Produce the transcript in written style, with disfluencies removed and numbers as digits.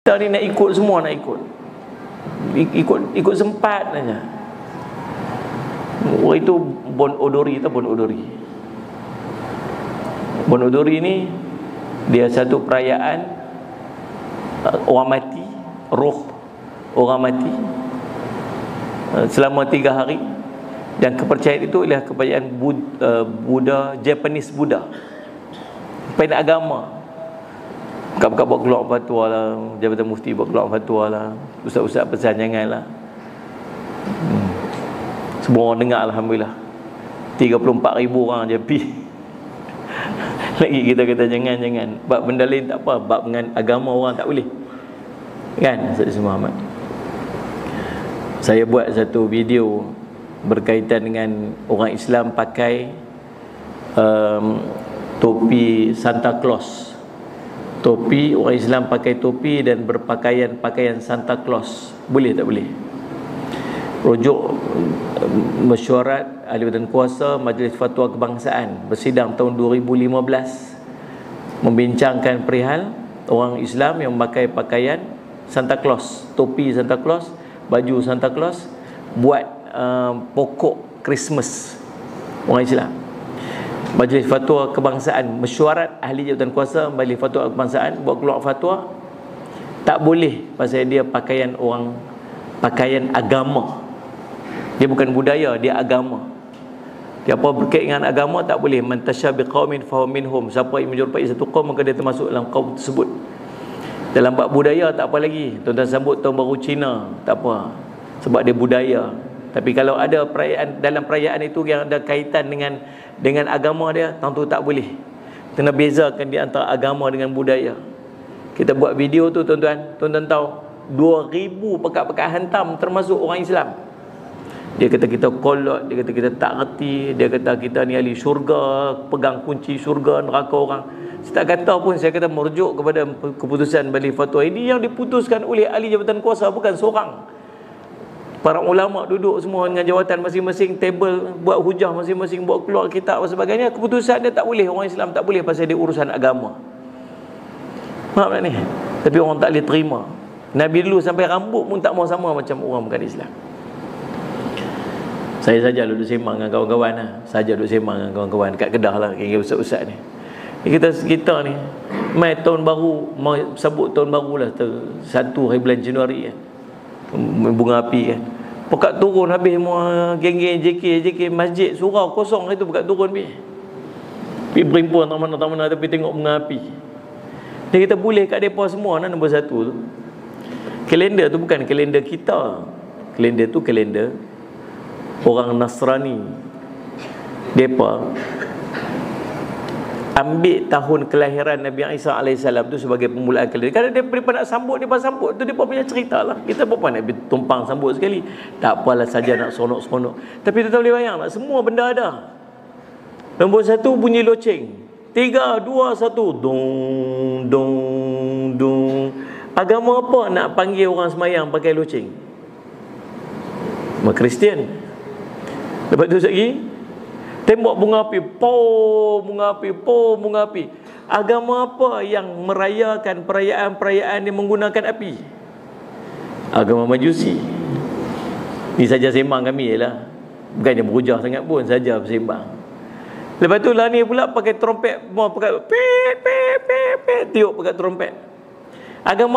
Kita ni nak ikut semua, nak ikut sempat saja. Orang itu Bon Odori, Bon Odori. Bon Odori ni dia satu perayaan orang mati, roh orang mati selama 3 hari, dan kepercayaan itu ialah kepercayaan Buddha, Japanese Buddha. Pada agama kat-kat buat keluar fatwa lah, Jabatan Mufti buat keluar fatwa lah, ustaz-ustaz pesan janganlah. Semua orang dengar, alhamdulillah. 34,000 orang je pergi. Lagi kita kata jangan. Bab benda lain tak apa, bab dengan agama orang tak boleh. Kan Ustaz Muhammad? Saya buat satu video berkaitan dengan orang Islam pakai topi Santa Claus. Topi, orang Islam pakai topi dan berpakaian Santa Claus. Boleh tak boleh? Rujuk mesyuarat Ahli Badan Kuasa Majlis Fatwa Kebangsaan bersidang tahun 2015 membincangkan perihal orang Islam yang memakai pakaian Santa Claus, topi Santa Claus, baju Santa Claus, buat pokok Christmas orang Islam. Majlis Fatwa Kebangsaan, mesyuarat Ahli Jabatan Kuasa Majlis Fatwa Kebangsaan buat keluar fatwa tak boleh pasal dia pakaian agama. Dia bukan budaya, dia agama. Dia apa berkait dengan agama tak boleh. Man tasyabi qaumin fa minhum. Siapa yang menyerupai satu kaum maka dia termasuk dalam kaum tersebut. Dalam bab budaya tak apa lagi. Tuan-tuan sambut tahun baru Cina tak apa, sebab dia budaya. Tapi kalau ada perayaan, dalam perayaan itu yang ada kaitan dengan agama dia, tentu tak boleh. Kena bezakan di antara agama dengan budaya. Kita buat video tu tuan-tuan tahu 2,000 pekat-pekat hantam termasuk orang Islam. Dia kata kita kolot, dia kata kita tak reti, dia kata kita ni ahli syurga, pegang kunci syurga, neraka orang. Saya tak kata pun, saya kata merujuk kepada keputusan Majlis Fatwa ini yang diputuskan oleh ahli jabatan kuasa, bukan seorang. Para ulama duduk semua dengan jawatan masing-masing, table buat hujah masing-masing, buat keluar kitab dan sebagainya. Keputusan dia tak boleh, orang Islam tak boleh pasal dia urusan agama. Faham tak ni? Tapi orang tak boleh terima. Nabi dulu sampai rambut pun tak mau sama macam orang bukan Islam. Saya saja duduk sembang dengan kawan-kawan lah. Saja duduk sembang dengan kawan-kawan kat Kedah lah, kira ustaz-ustaz ni. Kita ni mai tahun baru, mau sambut tahun baru lah 1 hari bulan Januari kan. Bunga api kan. Pekat turun habis semua geng-geng JK masjid surau kosong itu, pekat turun pergi berimpun tak mana tapi tengok bunga api. Dia kata boleh kat depa semua. Nombor 1 tu, kalender tu bukan kalender kita. Kalender tu kalender orang Nasrani. Depa ambil tahun kelahiran Nabi Isa AS tu sebagai permulaan kalender. Kalau dia nak sambut, dia sambut tu dia punya cerita lah. Kita apa nak tumpang sambut sekali. Tak apalah saja nak seronok-seronok. Tapi kita boleh bayang tak, semua benda ada. Nombor 1 bunyi loceng. 3, 2, 1 dong dong dong. Agama apa nak panggil orang semayang pakai loceng? Kristian. Lepas tu lagi tembok bunga api, bunga api. Agama apa yang merayakan perayaan-perayaan yang menggunakan api? Agama Majusi. Ni saja sembang kami ialah, bukannya berhujah sangat pun, saja bersembang. Lepas tu lah ni pula pakai trompet, mau pakai pet tiup pakai trompet. Agama